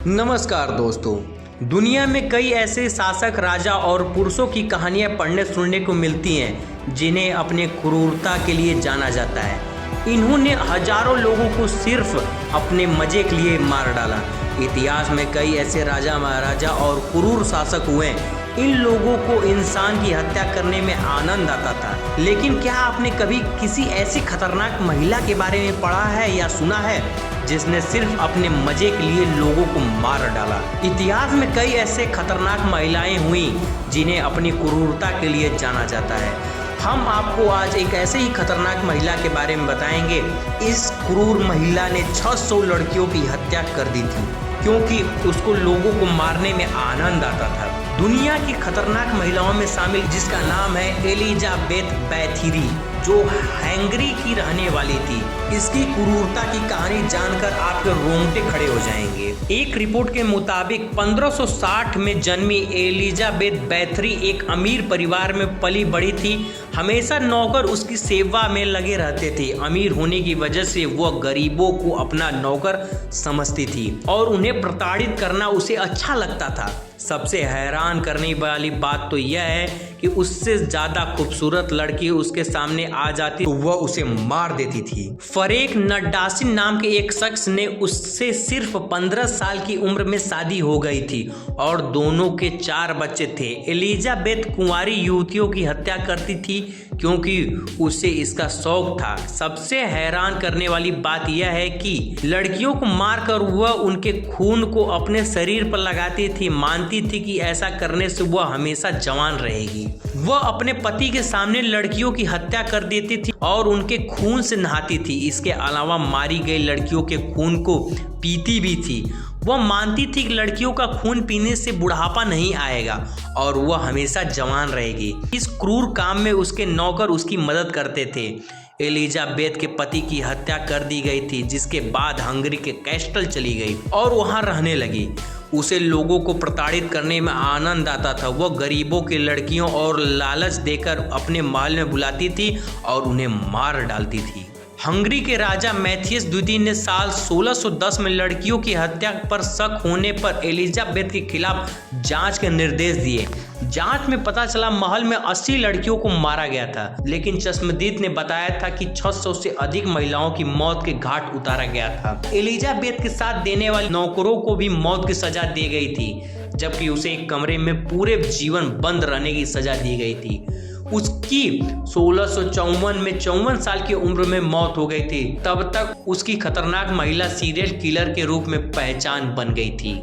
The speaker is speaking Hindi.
नमस्कार दोस्तों। दुनिया में कई ऐसे शासक, राजा और पुरुषों की कहानियां पढ़ने सुनने को मिलती हैं जिन्हें अपने क्रूरता के लिए जाना जाता है। इन्होंने हजारों लोगों को सिर्फ अपने मजे के लिए मार डाला। इतिहास में कई ऐसे राजा, महाराजा और क्रूर शासक हुए। इन लोगों को इंसान की हत्या करने में आनंद आता था। लेकिन क्या आपने कभी किसी ऐसी खतरनाक महिला के बारे में पढ़ा है या सुना है जिसने सिर्फ अपने मजे के लिए लोगों को मार डाला? इतिहास में कई ऐसे खतरनाक महिलाएं हुई जिन्हें अपनी क्रूरता के लिए जाना जाता है। हम आपको आज एक ऐसे ही खतरनाक महिला के बारे में बताएंगे। इस क्रूर महिला ने 600 लड़कियों की हत्या कर दी थी क्योंकि उसको लोगों को मारने में आनंद आता था। दुनिया की खतरनाक महिलाओं में शामिल जिसका नाम है एलिजाबेथ बैथरी, जो हंगरी की रहने वाली थी। इसकी क्रूरता की कहानी जानकर आपके रोंगटे खड़े हो जाएंगे। एक रिपोर्ट के मुताबिक 1560 में जन्मी एलिजाबेथ बैथरी एक अमीर परिवार में पली बड़ी थी। हमेशा नौकर उसकी सेवा में लगे रहते थे। अमीर होने की वजह से वह गरीबों को अपना नौकर समझती थी और उन्हें प्रताड़ित करना उसे अच्छा लगता था। सबसे हैरान करने वाली बात तो यह है कि उससे ज्यादा खूबसूरत लड़की उसके सामने आ जाती तो वह उसे मार देती थी। फरेक नड्डासिन नाम के एक शख्स ने उससे सिर्फ 15 साल की उम्र में शादी हो गई थी और दोनों के 4 बच्चे थे। एलिजाबेथ कुंवारी युवतियों की हत्या करती थी क्योंकि उसे इसका शौक था। सबसे हैरान करने वाली बात यह है कि लड़कियों को मारकर वह उनके खून को अपने शरीर पर लगाती थी। मानती थी कि ऐसा करने से वह हमेशा जवान रहेगी। वह अपने पति के सामने लड़कियों की हत्या कर देती थी और उनके खून से नहाती थी। इसके अलावा मारी गई लड़कियों के खून को पीती भी थी। वह मानती थी कि लड़कियों का खून पीने से बुढ़ापा नहीं आएगा और वह हमेशा जवान रहेगी। इस क्रूर काम में उसके नौकर उसकी मदद करते थे। एलिजाबेथ के पति की हत्या कर दी गई थी, जिसके बाद हंगरी के कैस्टल चली गई और वहां रहने लगी। उसे लोगों को प्रताड़ित करने में आनंद आता था। वह गरीबों की लड़कियों और लालच देकर अपने महल में बुलाती थी और उन्हें मार डालती थी। हंगरी के राजा मैथियस द्वितीय ने साल 1610 में लड़कियों की हत्या पर शक होने पर एलिजाबेथ के खिलाफ जांच के निर्देश दिए। जांच में पता चला महल में 80 लड़कियों को मारा गया था, लेकिन चश्मदीद ने बताया था कि 600 से अधिक महिलाओं की मौत के घाट उतारा गया था। एलिजाबेथ के साथ देने वाले नौकरों को भी मौत की सजा दी गई थी, जबकि उसे एक कमरे में पूरे जीवन बंद रहने की सजा दी गई थी। उसकी 1654 में 54 साल की उम्र में मौत हो गई थी। तब तक उसकी खतरनाक महिला सीरियल किलर के रूप में पहचान बन गई थी।